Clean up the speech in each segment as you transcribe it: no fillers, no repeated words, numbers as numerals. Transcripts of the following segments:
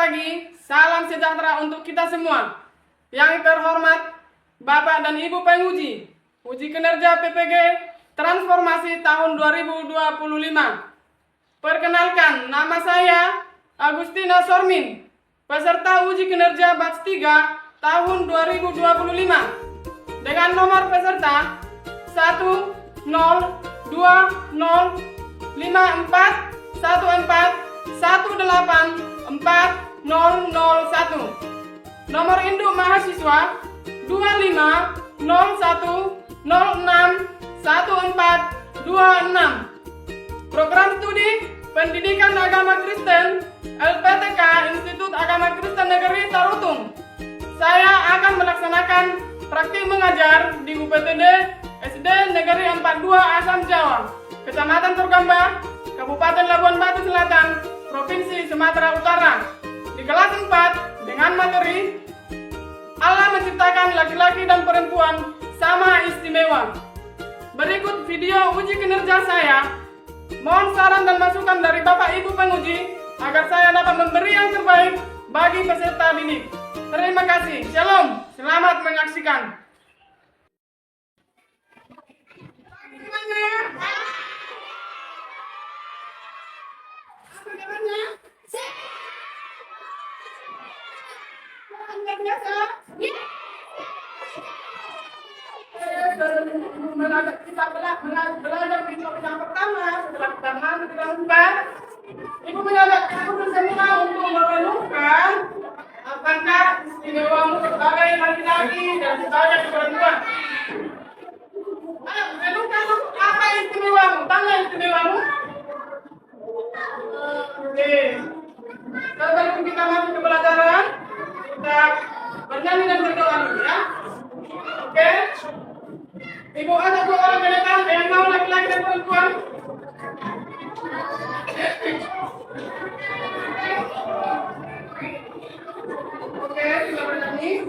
pagi, salam sejahtera untuk kita semua. Yang terhormat Bapak dan Ibu penguji, uji kinerja PPG Transformasi tahun 2025. Perkenalkan, nama saya Agustina Sormin, peserta uji kinerja batch 3 tahun 2025. Dengan nomor peserta 1020541414. Nomor induk mahasiswa 2501061426. Program studi Pendidikan Agama Kristen LPTK Institut Agama Kristen Negeri Tarutung. Saya akan melaksanakan praktik mengajar di UPTD SD Negeri 42 Asam Jawa, Kecamatan Turgamba, Kabupaten Labuan Batu Selatan, Provinsi Sumatera Utara. Di kelas 4 dengan materi Allah menciptakan laki-laki dan perempuan sama istimewa. Berikut video uji kinerja saya. Mohon saran dan masukan dari Bapak Ibu penguji agar saya dapat memberi yang terbaik bagi peserta didik. Terima kasih. Shalom. Selamat menyaksikan. Kita belajar di topik yang pertama, setelah kita masuk ke dalam empat, Ibu mengajak kamu semua untuk merenungkan apakah istimewamu sebagai laki-laki dan sebagai perempuan. Ayo, renungkan apa istimewamu, tanya istimewamu. Oke. Sebelum kita masuk ke pelajaran, kita bernyanyi dan berdoa dulu ya. Oke. Ibu ada 2 orang pendatang yang mau laki-laki dan perempuan. Oke, kita bernyanyi.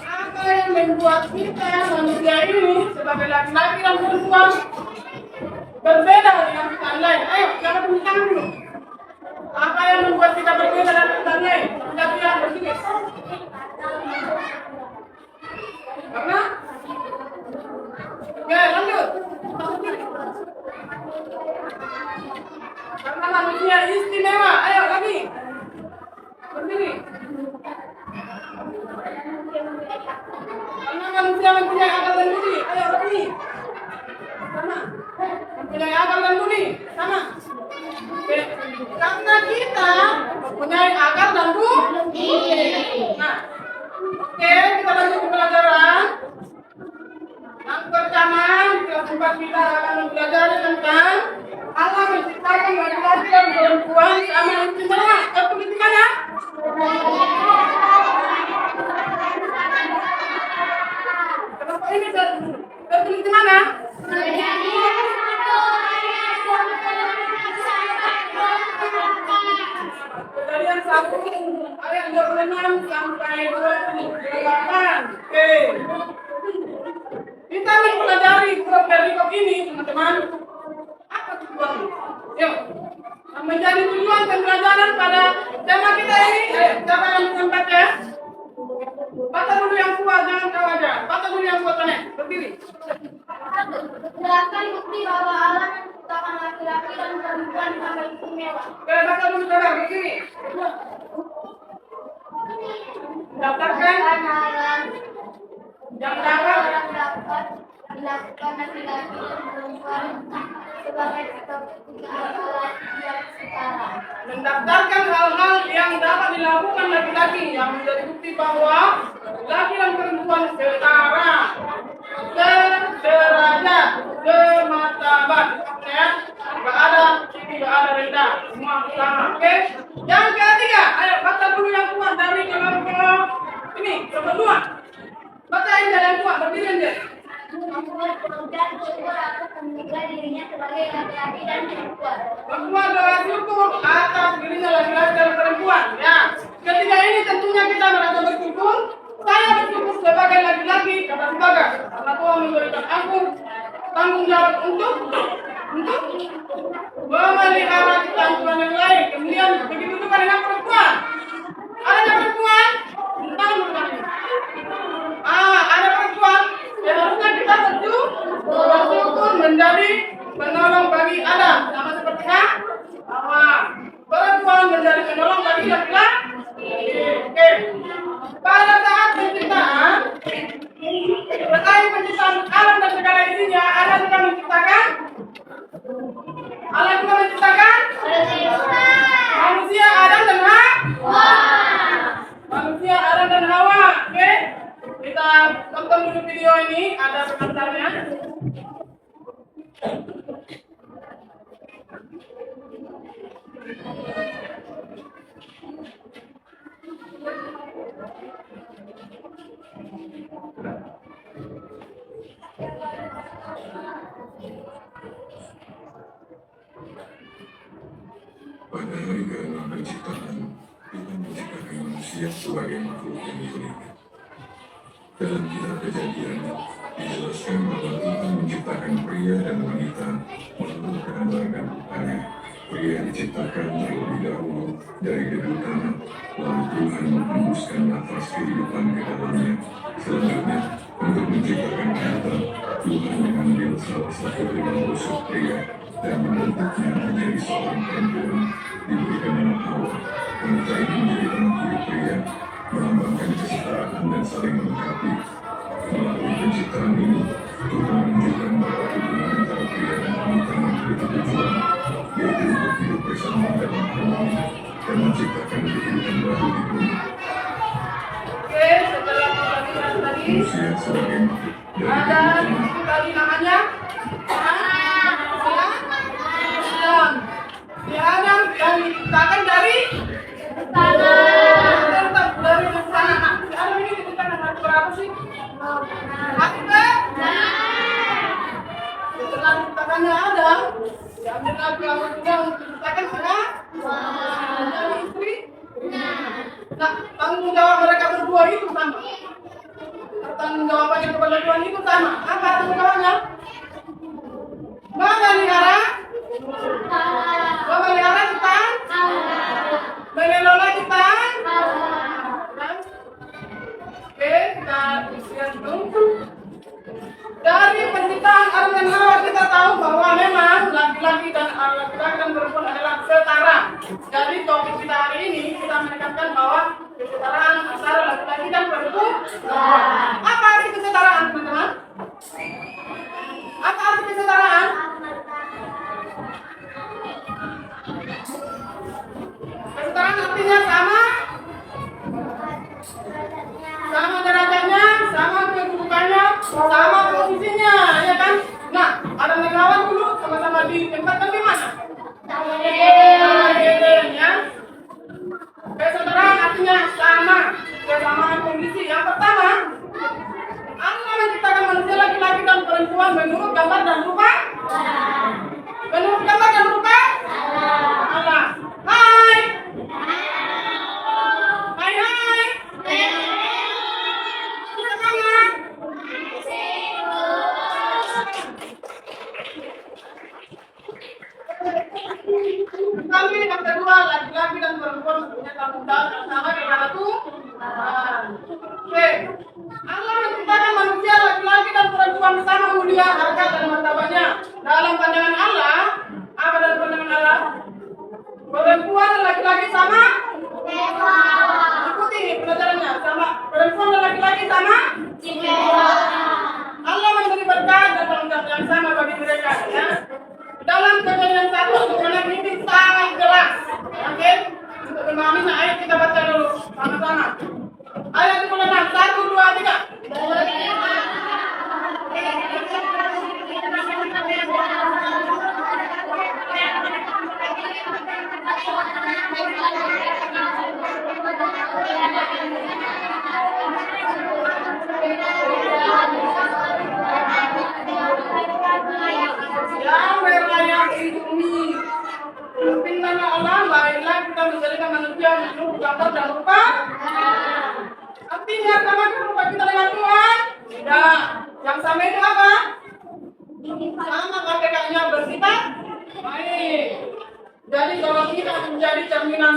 Apa yang membuat kita manusia ini sebagai laki-laki dan perempuan berbeda dengan kita lain? Ayo, kita tunjukkan dulu. Apa yang membuat kita berbeda dengan kita lain? Kita lihat bersini. Karena? Ya, lanjut. Karena manusia istimewa. Ayo lagi. Berdiri. Karena manusia mempunyai akal dan Karena kita mempunyai akar dan bukti. Nah, oke, kita lanjut ke pelajaran. Yang pertama, di kelas 4 kita akan belajar tentang Allah menciptakan laki-laki dan perempuan sama istimewa. Tertulis di mana? Kenapa ini tertulis di mana? Kejadian 1 ayat 26 sampai 28. Oke. Kita mempelajari huruf dari kok ini, teman-teman. Apa tujuannya? Yuk, menjadi tujuan pembelajaran pada tema kita ini. Siapa yang tempat ya? Baca dulu yang kuat, jangan kau aja. Baca dulu yang kuat, Nek. Berdiri. Jelaskan bukti bahwa Allah menciptakan laki-laki dan perempuan sama istimewa. Oke, baca dulu saudara, berdiri. Daftarkan yang dapat dilakukan laki-laki dan perempuan sebagai kepentingan Allah yang setara. mendaftarkan hal-hal yang dapat dilakukan laki-laki yang menjadi bukti bahwa laki dan perempuan setara, sederajat, semartabat, ya, nggak ada tinggi, nggak ada rendah, semua sama. Oke, yang ketiga, ayo baca dulu yang kuat dari kelompok ini, kelompok 2. Bacain yang kuat, berdiri aja. Membuat pekerjaan syukur atas menilai dirinya sebagai laki-laki dan perempuan. Membuat doa syukur atas dirinya laki-laki dan perempuan. Ya, ketika ini tentunya kita merasa bersyukur. Saya bersyukur sebagai laki-laki kata sebagai karena Tuhan memberikan aku tanggung jawab untuk memelihara kehidupan yang lain. Kemudian begitu juga dengan perempuan. Ada perempuan, tahu bukan ini? Ada perempuan. Seharusnya kita bersyukur menjadi penolong bagi Adam, sama seperti Hawa. Perempuan menjadi penolong bagi laki-laki. Oke. Pada saat penciptaan, selain penciptaan alam dan segala isinya, Allah juga menciptakan manusia Adam dan Hawa. Manusia Adam dan Hawa. Oke. Kita tonton dulu video ini, ada pengantarnya. Pada hari ke-6 penciptaan, Tuhan menciptakan manusia sebagai makhluk yang mulia. Dalam kitab Kejadian, dijelaskan bahwa Tuhan menciptakan pria dan wanita menurut gambar dan rupanya. Pria diciptakan terlebih dahulu dari debu tanah, lalu Tuhan menghembuskan nafas kehidupan ke dalamnya. Selanjutnya, untuk menciptakan Adam, Tuhan mengambil salah satu tulang rusuk pria dan membentuknya menjadi seorang perempuan. Diberikan nama Hawa. Wanita ini menjadi anak hidup pria, melambangkan kesetaraan dan saling melengkapi. Melalui penciptaan ini, Tuhan menunjukkan bahwa hubungan antara pria dan wanita memiliki tujuan, yaitu untuk hidup bersama dalam harmoni dan menciptakan kehidupan baru di bumi. Oke, setelah pembagian tadi, Manusia sebagai makhluk dari ada kehidupan itu tadi namanya Adam. Si Adam yang diciptakan dari tetap dari tanah. Si Adam ini diciptakan dari berapa sih? Akte. Setelah diciptakannya Adam, diambil lagi Allah juga untuk diciptakan menjadi istri. Nah, tanggung jawab mereka berdua itu sama. Tanggung jawabannya kepada Tuhan itu sama. Apa tanggung jawabnya? Memelihara ciptaan, mengelola ciptaan. Oke, kita lihat dulu. Dari penciptaan Adam dan Hawa kita tahu bahwa memang laki-laki dan perempuan adalah setara. Jadi topik kita hari ini kita menekankan bahwa kesetaraan antara laki-laki dan perempuan. Apa arti kesetaraan, teman-teman? Apa arti kesetaraan? sama-sama mulia harkat dan martabatnya dalam pandangan Allah. Apa dalam pandangan Allah? Perempuan dan laki-laki sama. Ikuti pelajarannya sama. Perempuan dan laki-laki sama. Allah memberi berkat dan tanggung jawab yang sama bagi mereka. Ya. Dalam Kejadian 1 untuk anak ini sangat jelas. Oke? Untuk memahami ayat kita baca dulu sama-sama. Ayat 26, 1, 2, 3. Yang berlayak ini Firman Allah, baiklah kita menjadikan manusia menurut gambar dan rupa. Artinya sama rupa kita dengan Tuhan? Tidak. Yang sama itu apa? Sama KPK-nya bersifat baik. Jadi kalau kita menjadi cerminan,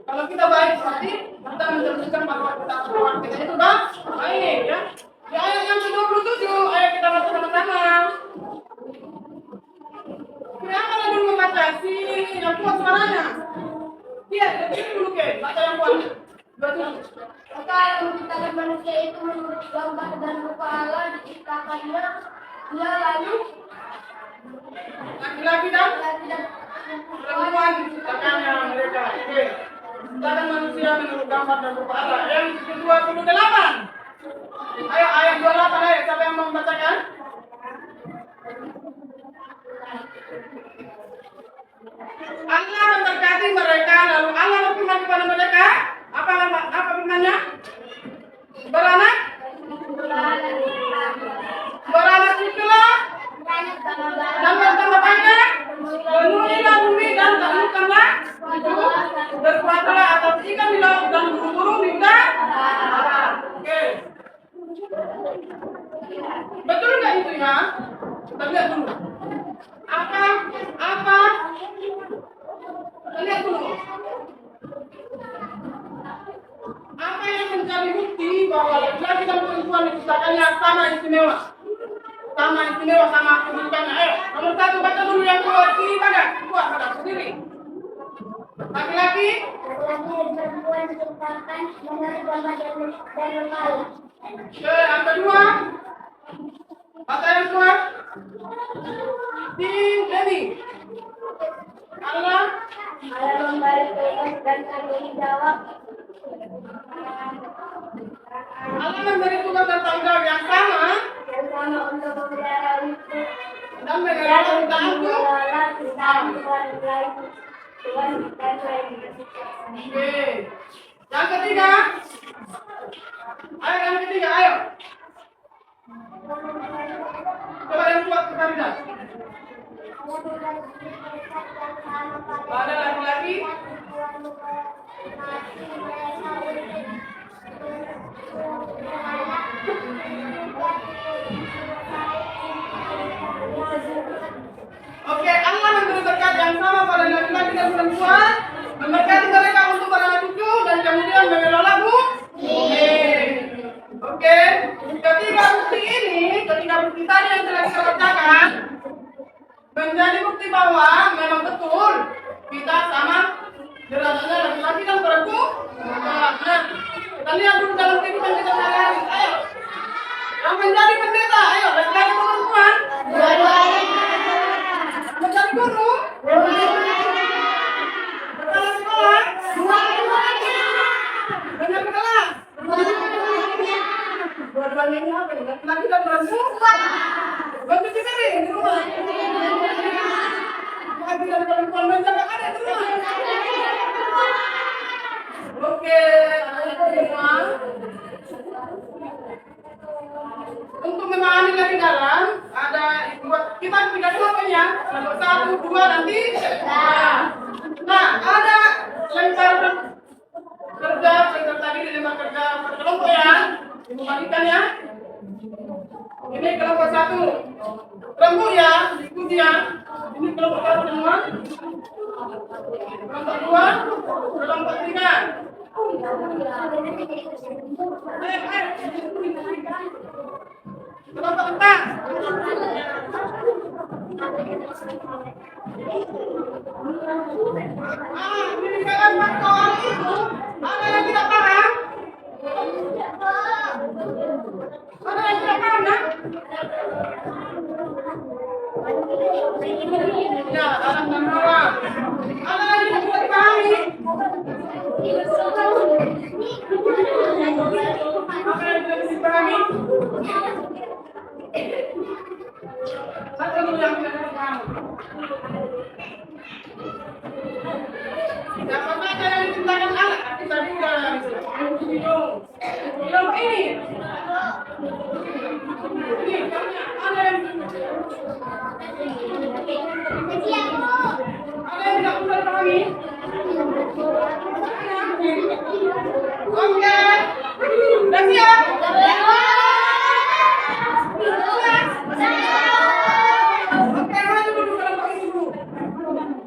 kalau kita baik seperti kita mencerminkan bahwa kita itu baik, ya. Di ayat yang ke-27, ayo kita baca sama-sama. Kenapa ada dulu membaca sih yang kuat suaranya? Iya, kecil dulu ke, baca yang kuat. Betul. Maka yang menciptakan manusia itu menurut gambar dan rupa Allah diciptakannya. Dia lalu Laki-laki dan perempuan diciptakannya mereka. Oke. Ciptakan manusia menurut gambar dan rupa Allah. Yang ke-28. Ayo ayat 28 ayo, siapa yang mau membacakan? Allah memberkati mereka, lalu Allah berfirman kepada mereka, apa firman-Nya? Beranak itulah dan bertambah banyak, penuhilah bumi dan taklukkanlah itu, berkuatalah atas ikan di laut dan burung-burung di udara. Oke. Betul nggak itu ya? Kita lihat dulu. Apa? Lihat dulu. Apa yang mencari bukti bahwa laki-laki dan perempuan diciptakannya sama istimewa, sama kedudukannya. Nomor 1 baca dulu yang keluar sini pada sendiri. Laki-laki dan perempuan diciptakan menurut gambar dan rupa Allah. yang kedua, baca yang keluar. Jadi Allah memberi tugas dan tanggung jawab. Allah memberi tugas dan tanggung jawab yang sama Untuk memelihara itu dan mengelola dan kita itu. mengelola Tuhan dan lain. Oke. Yang ketiga, ayo. Coba yang kuat kita lihat. Pada laki-laki Oke, Allah memberi berkat yang sama pada laki-laki dan perempuan, memberkati mereka untuk beranak cucu dan kemudian mengelola bumi. Oke, ketiga bukti tadi yang telah kita bacakan menjadi bukti bahwa memang betul kita sama derajatnya laki-laki dan perempuan. Nah, kita lihat dulu dalam kehidupan kita sehari-hari. Ayo, yang menjadi pendeta, ayo laki-laki atau perempuan? Dua-duanya. Menjadi guru? Kepala sekolah? Dua-duanya. Menjadi kelas? Dua-duanya ini apa? Laki-laki dan perempuan? Mencuci piring di rumah? Laki dan perempuan menjaga adik di rumah? Oke, anak semua. Untuk memahami lebih dalam, ada kita punya dua ya, nomor 1, 2, dan 3. Nah, ada lembar kerja tadi di lembar kerja kelompok ya, dibagikan ya. Ini kelompok 1, rembuk ya, diikuti ya. Ini kelompok 1 semua. Kelompok 2, kelompok 3. Kelompok 4. Meninggalkan faktor itu, ada yang tidak paham? Ada yang tidak paham, nak? Ya, dalam dan bawah. Ada lagi yang tidak dipahami? Apa yang tidak bisa dipahami? Satu yang tidak dipahami. Yang pertama yang diciptakan Allah, tapi tadi udah belum ini. Ini ada yang tidak bisa dipahami. Oke, udah siap? Oke, mana dulu kelompok ini dulu.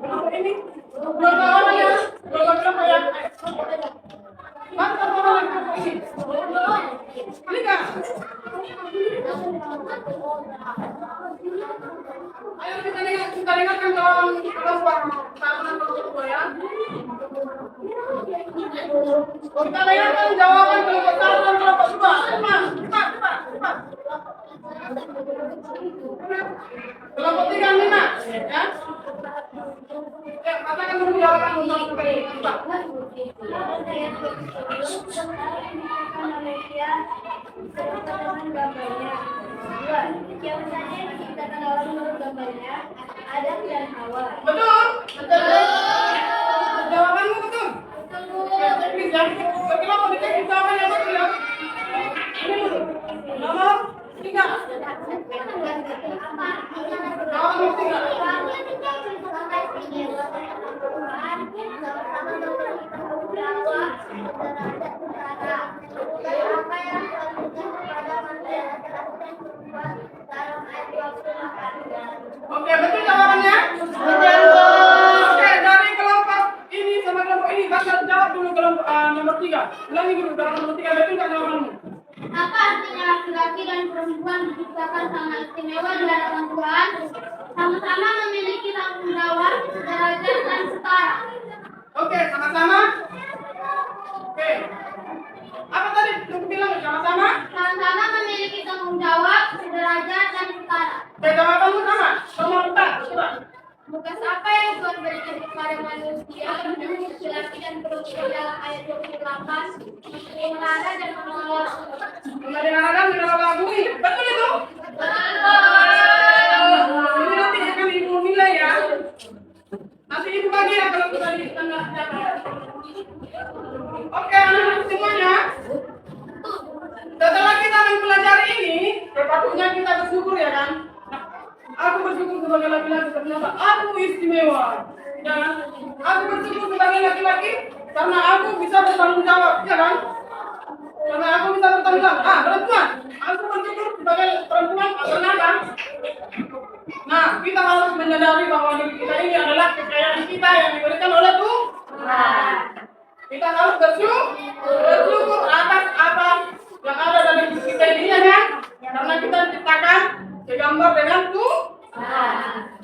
Kelompok ini, kelompok mana ya? Kelompok ya? Mana kelompok ini? Ini kah? Ayo kita dengarkan kelompok satu dan kelompok 2 ya. Kita dengarkan jawaban kelompok 1 dan kelompok 2. Cepat. Kelompok 3 Nina, ya. Katakan dulu jawaban untuk kelompok ini. Cepat. Jawabannya diciptakan Allah menurut gambarnya, Adam dan Hawa. Betul. Jawabanmu betul. Ya, teknis ya. Bagaimana mau dicek jawaban yang betul ya? Ini dulu. Nomor 3. Nomor 3. Oke, betul jawabannya? Betul. Oke, dari kelompok ini sama kelompok ini bakal jawab dulu kelompok nomor 3. Ulangi dulu nomor 3, betul nggak jawabanmu? Apa artinya laki-laki dan perempuan diciptakan sangat istimewa di hadapan Tuhan, sama-sama memiliki tanggung jawab, derajat dan setara. Oke, sama-sama. Oke. Apa tadi kamu bilang sama-sama? Sama-sama memiliki tanggung jawab, derajat dan setara. Oke, jawabanmu sama. Nomor 4, coba. Tugas apa yang Tuhan berikan kepada manusia, laki-laki dan perempuan dalam ayat 28, memelihara dan mengelola. Memelihara dan melabui. Betul itu? Ini nanti akan ibu nilai ya. Nanti ibu bagi ya kalau kita di tengah dapat. Oke, anak-anak semuanya. Setelah kita mempelajari ini, sepatutnya kita bersyukur ya kan? Aku bersyukur sebagai laki-laki ternyata aku istimewa. Ya, aku bersyukur sebagai laki-laki karena aku bisa bertanggung jawab, ya kan? Karena aku bisa bertanggung jawab. Perempuan, aku bersyukur sebagai perempuan karena kan? Nah, kita harus menyadari bahwa diri kita ini adalah kekayaan kita yang diberikan oleh Tuhan. Kita harus bersyukur atas apa yang ada dalam diri kita ini ya kan? Karena kita diciptakan segambar dengan Tuhan.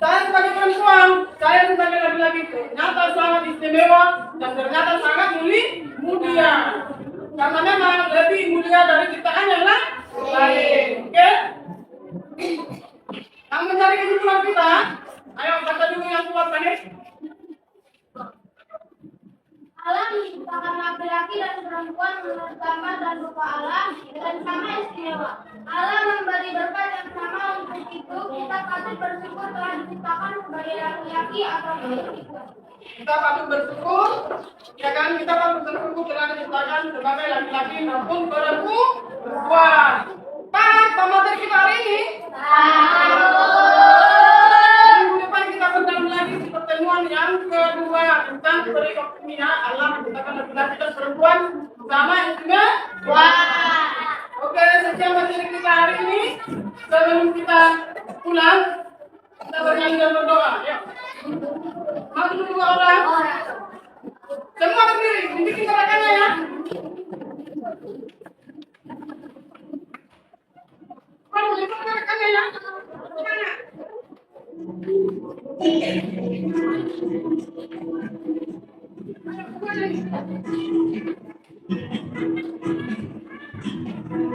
Saya sebagai perempuan, saya sebagai laki-laki ternyata sangat istimewa dan ternyata sangat mulia. Karena memang lebih mulia dari ciptaan yang lain. Oke? Yang mencari kesimpulan kita, ayo baca dulu yang kuat tadi. Allah menciptakan laki-laki dan perempuan menurut gambar dan rupa Allah dan sama istimewa. Allah memberi berkat yang sama untuk itu. Kita patut bersyukur telah diciptakan sebagai laki-laki atau perempuan. Kita patut bersyukur, ya kan? Kita patut bersyukur telah diciptakan sebagai laki-laki maupun perempuan. Pak, pemateri kita hari ini. Minggu depan kita bertemu lagi di pertemuan yang kedua tentang perikopimia Allah menciptakan laki-laki dan perempuan sama istimewa. Oke, sekian materi kita hari ini. Sebelum kita pulang, kita bernyanyi dan berdoa. Yuk. Maju dua orang. Semua berdiri, tunjukin gerakannya ya. Maju, ya. Semangat.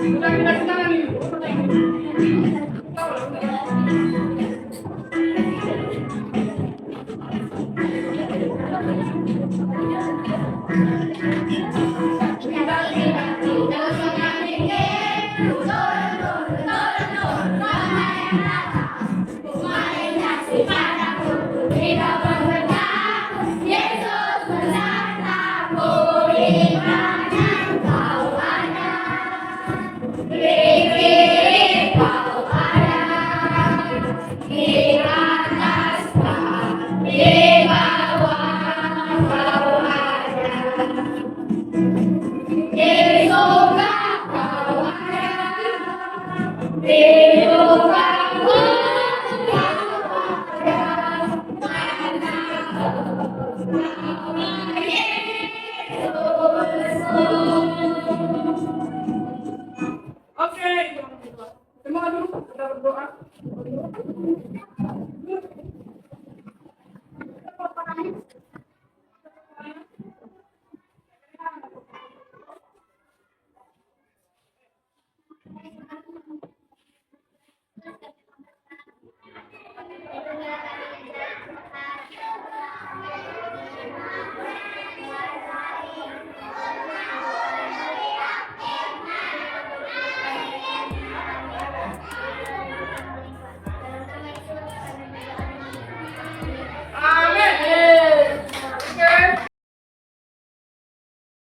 Udah kita ke sana nih. Oke, terima kasih dulu. Kita berdoa.